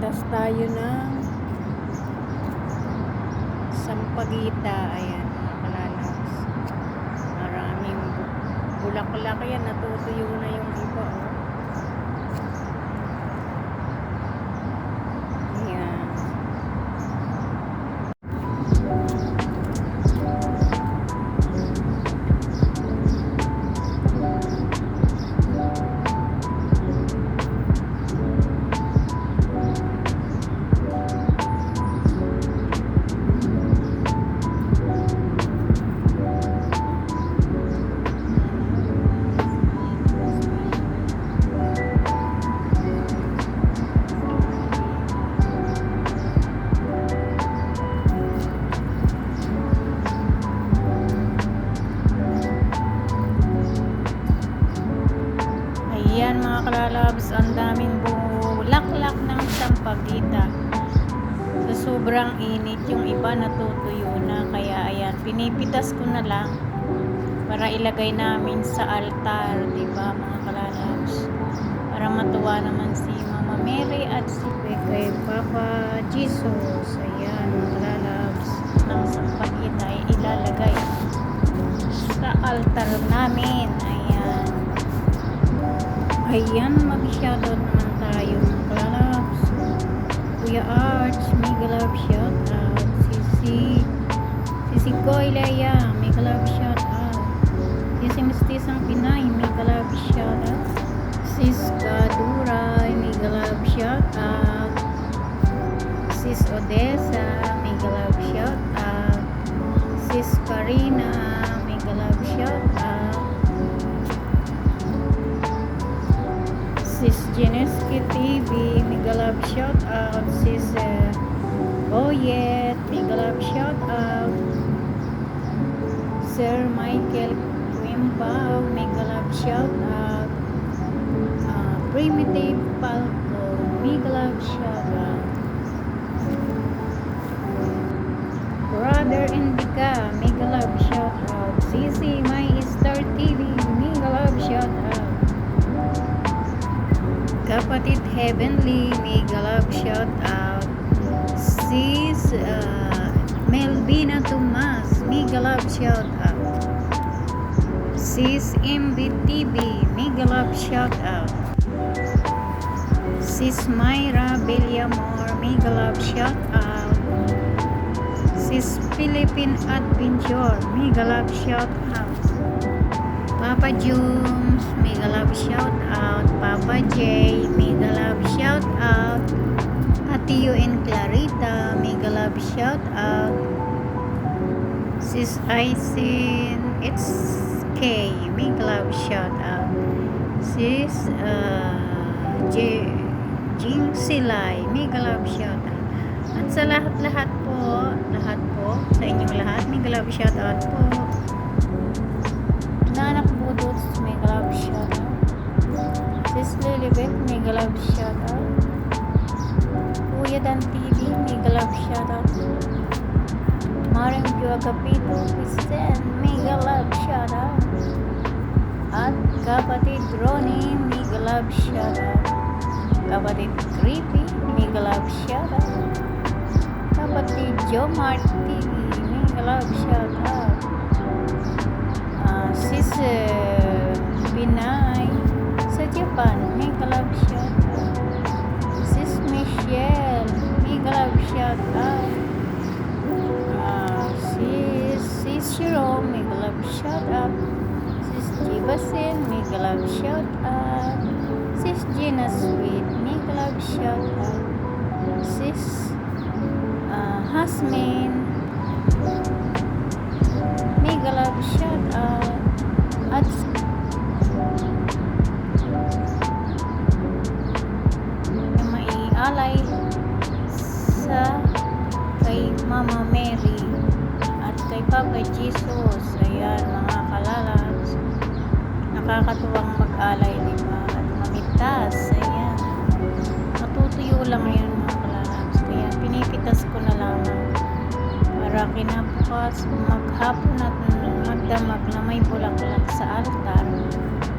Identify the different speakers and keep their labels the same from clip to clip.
Speaker 1: Pinipitas tayo ng sampagita. Ayan, mga kalalags. Maraming bulaklak yan. Natutuyo na yung iba. Oh. Ayan. Ayan mga kalalabs, ang daming bulaklak ng sampagita. So, sobrang init, yung iba natutuyo na, kaya ayan, pinipitas ko na lang para ilagay namin sa altar, diba mga kalalabs, para matuwa naman si Mama Mary at si kay Papa Jesus. Ayan mga kalalabs, ng sampagita ay ilalagay sa altar namin. Ayan, mag-shoutout naman tayo mga kalalabs. Kuya Arch, mega love shoutout. Sisi Koy Leia, mega love shoutout. Sisi Mestisang Pinay, mega love shoutout. Sis Kaduray, mega love shoutout. Sis Odessa, mega love shoutout. Sis Karina, mega love shoutout. Sis Geneski TV, mega love shout out. Sis Oyet, mega love shout out. Sir Michael Quimbao, mega love shout out. Primitive Palco, mega love shout out. Brother Indica, mega love shout out. Sisi My Star TV, mega love shout out. Kapatid Heavenly, mega love shout out. Sis Melvina Tomas, mega love shout out. Sis MBTV, mega love shout out. Sis Myra Bellamor, mega love shout out. Sis Philippine Adventure, mega love shout out. Papa Jums, mega love shout out. Papa J, mega love shout out. Atiyo and Clarita, mega love shout out. Sis Aisin, it's K, mega love shout out. Sis Jingsilay, mega love shout out. At sa lahat po, sa inyong lahat, mega love shout out po. Nanak Budots, mega love shout out. Sis Lilibet, mega love shout out. Kuya Dan TV, mega love shout out. Maring Pio Agapito, Christian, mega love shout out. At kapatid Ronnie, mega love shout out. Kapatid Creepy, mega love shout out. Kapatid Jomart TV, mega love shout out. Sis Binay sa Japan, mega love shout out. Sis Michelle, mega love shout out. Sis Shiro, mega love shout out. Sis Jibasin, mega love shout out. Sis Gina Sweet, mega love shout out. Sis Hasmin, mega love shout out. At may alay sa kay Mama Mary at kay Papa Jesus. Ayan mga kalalabs, nakakatuwang mag-alay, diba? At mamitas. Ayan, matutuyo lang yan mga kalalabs, kaya pinipitas ko na lamang para kinabukas maghapon at magdamag na may bulaklak sa altar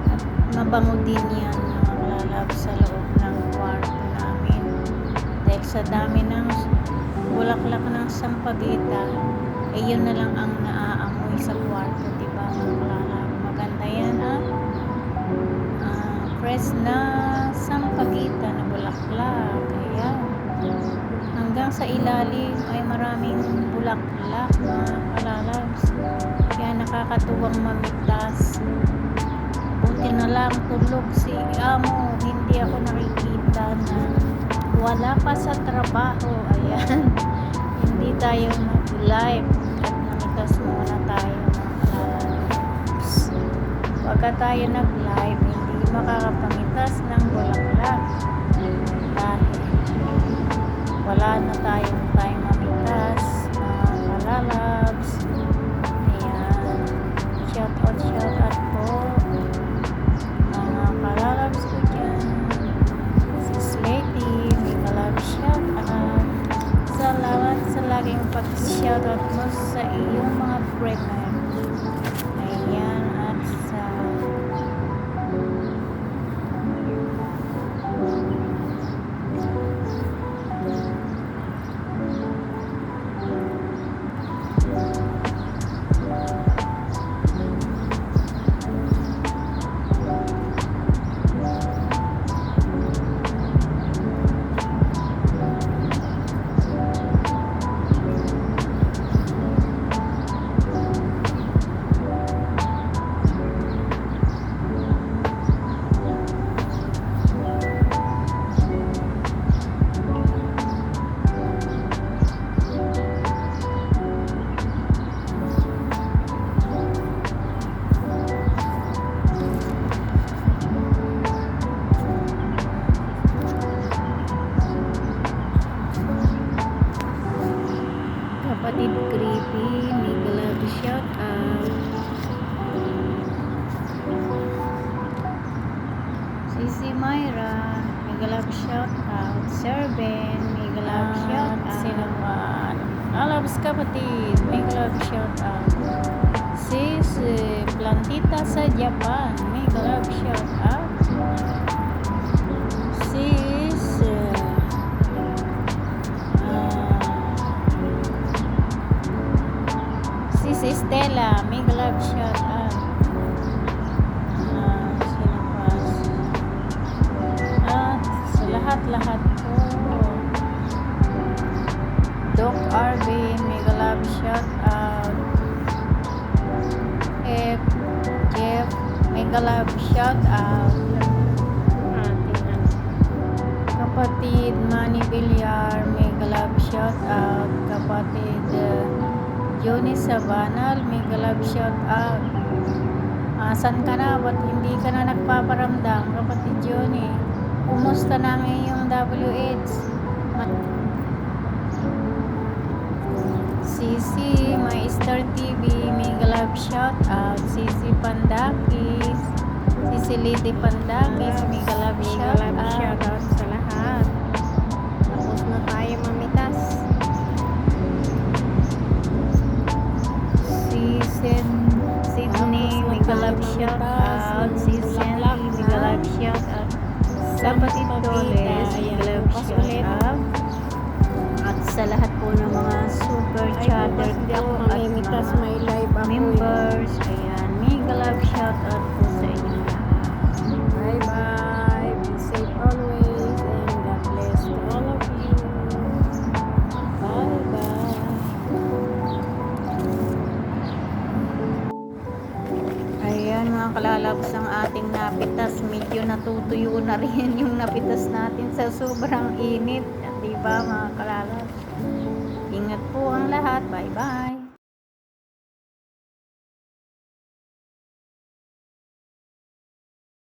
Speaker 1: at mabango din yan mga kalalabs sa loob ng kwarto namin, dahil sa dami ng bulaklak ng sampagita, eh yun na lang ang naaamoy sa kwarto, diba mga kalalab? Maganda yan fresh na sampagita na bulaklak. Ayan. Hanggang sa ilalim ay maraming bulaklak mga kalalabs. Kaya nakakatuwang mamitas. Buti na lang tulog si amo. Hindi ako nakikita na wala pa sa trabaho. Ayan. Hindi tayo mag-live at namitas muna tayo mga kalalabs. Pagka tayo nag-live, hindi makakapamitas ng bulaklak. Dahil wala na tayong time mamitas mga kalalabs. Ayan. Shout out po mga kalalabs ko dyan. Sis Lady, may kalab shout out. Salamat sa laging pag-shout out mo sa iyong mga friend. Ayan. At sa kapatid Creepy, may galab shout out. Sisi Myra, may galab shout out. Sir Ben, may galab shout out. Sino pa? Alabs kapatid, may galab shout out. Sis Plantita sa Japan, may galab shout out. Si Stella, may galab shout out. Sino pa? Sa lahat po. Doc RB, may galab shout out. Jeff, may galab shout out. Kapatid Manny Villar, may galab shout out. Kapatid Johnny Sabanal, may galab shout out. Asan ka na? Ba't hindi ka na nagpaparamdam, kapatid Johnny? Kumusta na ang iyong WH? Sisi, may Star TV, may galab shout out. Sisi Pandakis, Sisi Lady Pandakis, may galab shout out sa lahat. Tapos na tayo mamitas. Sydney, may galab shout out. Si Sandy, may galab shout out. Kapatid Doles, may galab shout out. At sa lahat po ng mga super chatter ko at mga members, ayan, may galab shout out po sa inyo lahat. Bye bye, be safe always, and God bless to all of you. Bye bye. Ayan mga kalalabs, ang ating napitas, medyo natutuyo na rin yung napitas natin sa sobrang init. Diba mga kalalabs? Ingat po ang lahat. Bye bye.